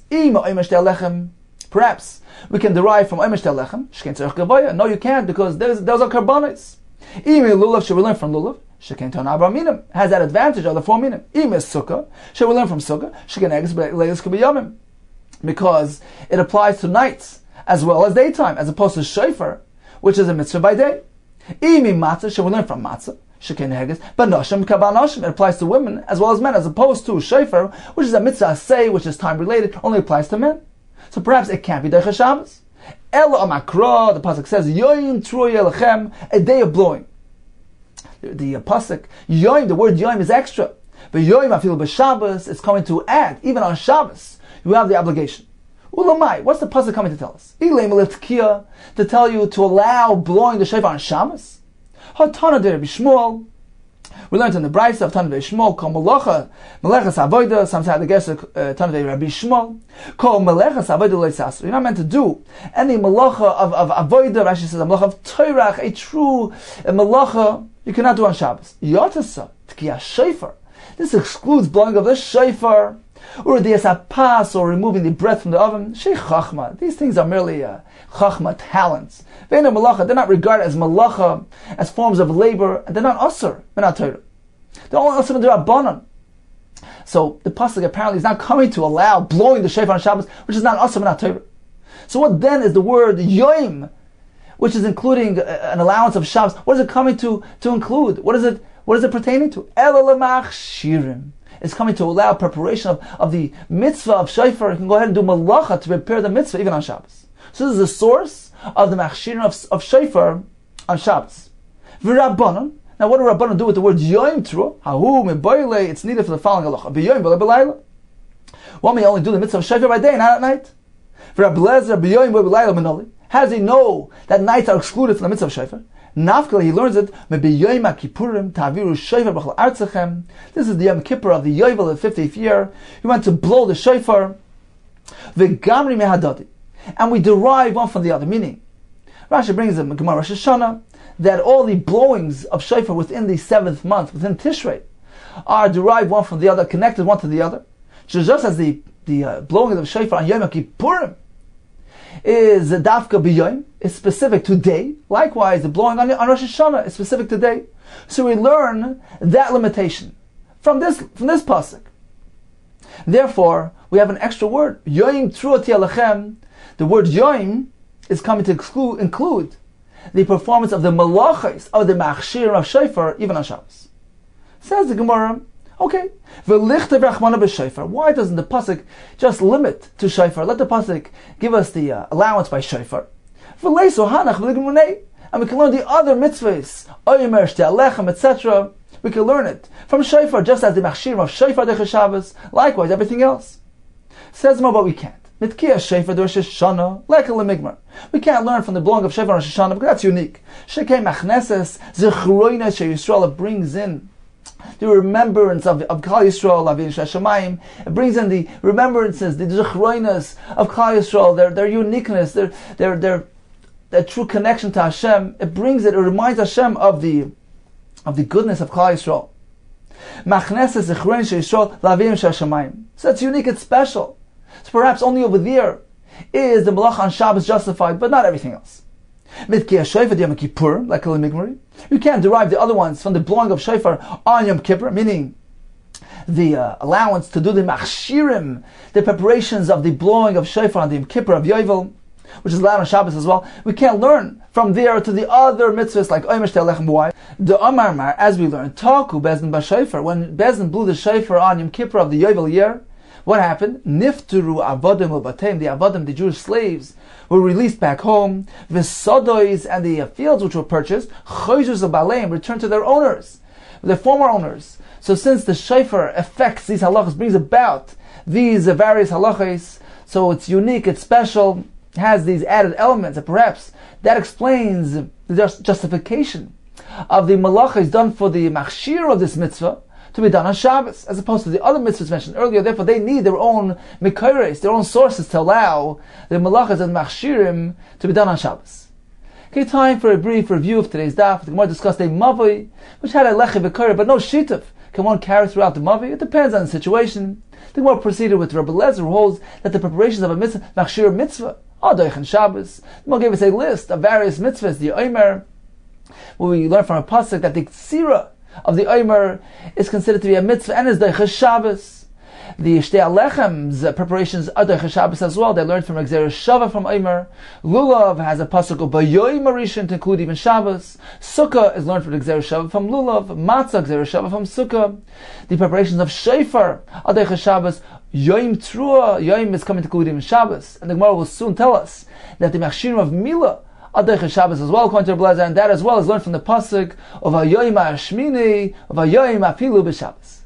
Perhaps we can derive from Oimesh Tel Lechem, Sheken Tzorech Gavoya. No, you can't, because those are karbanos. Ime Lulav, should we learn from Lulav? Sheken Ton Abra Minim, has that advantage of the 4 minim. Ime Sukkah, should we learn from Sukkah? Sheken Eggs Leilis Kubiyamim, because it applies to nights as well as daytime, as opposed to Shofar, which is a mitzvah by day. Ime Matzah, should we learn from Matzah? Sheken Eggs, but Noshim Kabanoshim, it applies to women as well as men, as opposed to Shofar, which is a mitzvah say, which is time related, only applies to men. So perhaps it can't be Deicha Shabbos. Ela Amakra, the pasuk says, Yoim Troy Elechem, a day of blowing. The pasuk, Yoim, the word Yoim is extra. But Yoim Afil b'Shabbos, it's coming to add, even on Shabbos, you have the obligation. Ulamai, what's the pasuk coming to tell us? Ilay Melitkia, to tell you to allow blowing the shofar on Shabbos. Hatana de Rabbi Shmuel, we learned in the Brisa of Tanvei Shmuel, Kol Melechas Avoda, some say the guest of Tanvei Rabbi Shmuel, Kol Melechas Avoda Leisasu. You're not meant to do any Melacha of Avoda, Rashi says, a Melacha of Torah, a true Melacha, you cannot do on Shabbos. Yotasa, Tkiya Shofar. This excludes blowing of the Shofar, or the pas, or removing the breath from the oven. Shei Chachma. These things are merely Chachma, talents. They're not regarded as malacha, as forms of labor, and they're not asur, they're not Torah. They're only asur in the Rabbanan. So the pasuk apparently is not coming to allow blowing the shofar on Shabbos, which is not asur, not Torah. So what then is the word yoim, which is including an allowance of Shabbos? What is it coming to include? What is it pertaining to? Elalamach shirim. It's coming to allow preparation of the mitzvah of shofar. You can go ahead and do malacha to prepare the mitzvah even on Shabbos. So this is the source of the machshirin of shofar on Shabbos. V'rabbanon. Now what do Rabbanon do with the word yoim tru? Hahu miboyle. It's needed for the following halacha. B'yoim b'le b'layla. One may only do the mitzvah of shofar by day, not at night. V'rablezer b'yoim b'le b'layla minoli. How does he know that nights are excluded from the mitzvah of shofar? Nafkala, he learns it. Me'b'yoim ha'kippurim ta'aviru shofar b'chol artzachem. This is the Yom Kippur of the Yovel of the 50th year. You want to blow the shofar. V'gamri mehadadi. And we derive one from the other. Meaning, Rashi brings in Gemara Rosh Hashanah that all the blowings of shofar within the 7th month, within Tishrei, are derived one from the other, connected one to the other. So just as the blowing of the shofar on Yom Kippurim is dafka b'yom, is specific to day. Likewise, the blowing on Rosh Hashanah is specific to day. So we learn that limitation from this pasuk. Therefore, we have an extra word, yoim truati alachem. The word yoim is coming to include the performance of the malachos of the machshir of shofar even on Shabbos. Says the Gemara, okay, why doesn't the pasuk just limit to shofar? Let the pasuk give us the allowance by shofar. And we can learn the other mitzvahs, etc. We can learn it from shofar just as the machshir of shofar dechas Shabbos. Likewise, everything else. Says more, but we can't. Mitkiya shofar Rosh Hashanah, like a lemigmar. We can't learn from the blowing of shofar Rosh Hashanah because that's unique. Shekei machneses zechroina sheyisrael, it brings in the remembrance of Klal Yisrael, Avin Shashamayim. It brings in the remembrances, the zechroinas of Klal Yisrael, their uniqueness, their true connection to Hashem. It reminds Hashem of the goodness of Klal Yisrael. Machneses zechroina sheyisrael Avin Shashamayim. So it's unique, it's special. So perhaps only over there is the malach on Shabbos justified, but not everything else. Mitkiya shofar Yom Kippur, like a lemigmari. You can't derive the other ones from the blowing of shofar on Yom Kippur, meaning the allowance to do the machshirim, the preparations of the blowing of shofar on the Yom Kippur of Yovel, which is allowed on Shabbos as well. We can't learn from there to the other mitzvahs like Oimesh Telechem. Why? The Omar Mar, as we learned, Taku Bezdin B'Shofar, when Bezdin blew the shofar on Yom Kippur of the Yovel year, what happened? Nifturu avadim u'batem, the avadim, the Jewish slaves, were released back home. V'sodois, and the fields which were purchased, choyzus u'baleim, returned to their owners, their former owners. So since the shofar affects these halachas, brings about these various halachas, so it's unique, it's special, has these added elements, and perhaps that explains the justification of the malachas done for the machshir of this mitzvah to be done on Shabbos, as opposed to the other mitzvahs mentioned earlier. Therefore, they need their own mikores, their own sources to allow the malachas and machshirim to be done on Shabbos. Okay, time for a brief review of today's daf. The Gemara discussed a mavoi, which had a lechi v'korah, but no shituf. Can one carry throughout the mavoi? It depends on the situation. The Gemara proceeded with Rabbi Lezer, who holds that the preparations of a mitzvah, machshir mitzvah, are doich and Shabbos. The Gemara gave us a list of various mitzvahs, the omer, where we learn from a pasuk that the ksira of the omer is considered to be a mitzvah and is doich Shabbos. The Shtei Alechem's preparations are doich Shabbos as well. They learned from Gzeira Shava from omer. Lulav has a pasuk of Bayoim Marishin to include even Shabbos. Sukkah is learned from Gzeira Shava from Lulav. Matzah Gzeira Shava from Sukkah. The preparations of Shofar are doich Shabbos. Yoim Trua, Yoim is coming to include even Shabbos. And the Gemara will soon tell us that the machshirim of Milah Adech Shabbos as well, according to Rabbi Lezer, and that as well is learned from the pasuk of Hayoim Hashmini, of Hayoim Afilu b'Shabbos.